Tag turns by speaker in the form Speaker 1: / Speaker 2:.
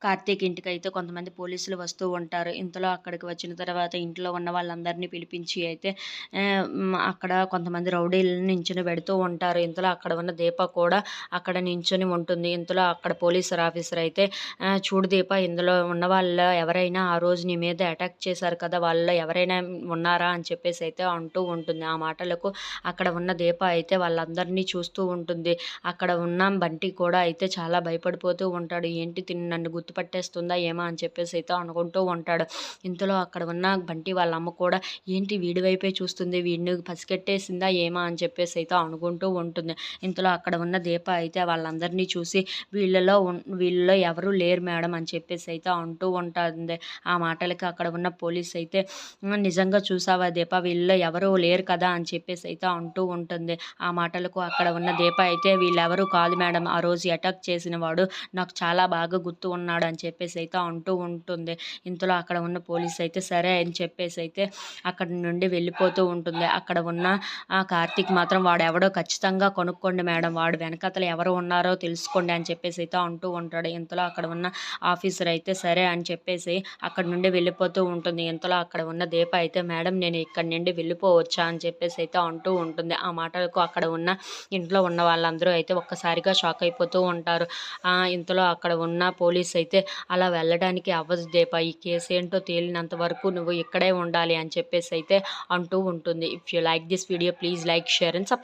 Speaker 1: కార్తీక్ ఇంటికైతే కొంతమంది పోలీసులు వస్తూ ఉంటారు. ఇంతలో అక్కడికి వచ్చిన తర్వాత ఇంట్లో ఉన్న వాళ్ళందరినీ పిలిపించి అయితే అక్కడ కొంతమంది రౌడీలని నించొనిబెడుతూ ఉంటారు. ఇంతలో అక్కడ ఉన్న దీప కూడా అక్కడ నించొని ఉంటుంది. ఇంతలో అక్కడ పోలీస్ ఆఫీసర్ అయితే చూడు దీప, ఇందులో ఉన్న వాళ్ళలో ఎవరైనా ఆ రోజు నీ మీద అటాక్ చేశారు కదా! వాళ్ళలో ఎవరైనా ఉన్నారా? అని చెప్పేసి అయితే అంటూ ఉంటుంది. ఆ మాటలకు అక్కడ ఉన్న దీప అయితే వాళ్ళందరినీ చూస్తూ ఉంటుంది. అక్కడ ఉన్న బంటి కూడా అయితే చాలా భయపడిపోతూ ఉంటాడు. ఏంటి తిను నన్ను గుర్తుపట్టేస్తుందా ఏమో అని చెప్పేసి అయితే అనుకుంటూ ఉంటాడు. ఇంతలో అక్కడ ఉన్న బంటి వాళ్ళ అమ్మ కూడా ఏంటి వీడి వైపే చూస్తుంది, వీడిని పసిగట్టేసిందా ఏమో అని చెప్పేసి అయితే అనుకుంటూ ఉంటుంది. ఇంతలో అక్కడ ఉన్న దీప అయితే వాళ్ళందరినీ చూసి వీళ్ళలో ఎవరు లేరు మేడం అని చెప్పేసి అయితే అంటూ ఉంటుంది. ఆ మాటలకి అక్కడ ఉన్న పోలీస్ అయితే నిజంగా చూసావా దీప, వీళ్ళలో ఎవరు లేరు కదా అని చెప్పేసి అయితే అంటూ ఉంటుంది. ఆ మాటలకు అక్కడ ఉన్న దీప అయితే వీళ్ళెవరు కాదు మేడం, ఆ రోజు అటాక్ చేసిన వాడు నాకు చాలా బాగా గుర్తు ఉన్నాడు అని చెప్పేసి అయితే అంటూ ఉంటుంది. ఇంతలో అక్కడ ఉన్న పోలీస్ అయితే సరే అని చెప్పేసి అయితే అక్కడి నుండి వెళ్ళిపోతూ ఉంటుంది. అక్కడ ఉన్న కార్తీక్ మాత్రం వాడెవడో ఖచ్చితంగా కనుక్కోండి మేడం, వాడు వెనకాతల ఎవరు ఉన్నారో తెలుసుకోండి అని చెప్పేసి అయితే అంటూ ఉంటాడు. ఇంతలో అక్కడ ఉన్న ఆఫీసర్ అయితే సరే అని చెప్పేసి అక్కడి నుండి వెళ్ళిపోతూ ఉంటుంది. ఇంతలో అక్కడ ఉన్న దీప అయితే మేడం నేను ఇక్కడి నుండి వెళ్ళిపోవచ్చా అని చెప్పేసి అయితే అంటూ ఉంటుంది. ఆ మాటలకు అక్కడ ఉన్న ఇంట్లో ఉన్న వాళ్ళందరూ అయితే ఒక్కసారిగా షాక్ అయిపోతూ ఉంటారు. ఇంతలో అక్కడ ఉన్న పోలీస్ అయితే అలా వెళ్ళడానికి అవ్వదు దీప, ఈ కేసు ఏంటో తేలినంత వరకు నువ్వు ఇక్కడే ఉండాలి అని చెప్పేసి అయితే అంటూ ఉంటుంది. If you like this video please like, share and subscribe.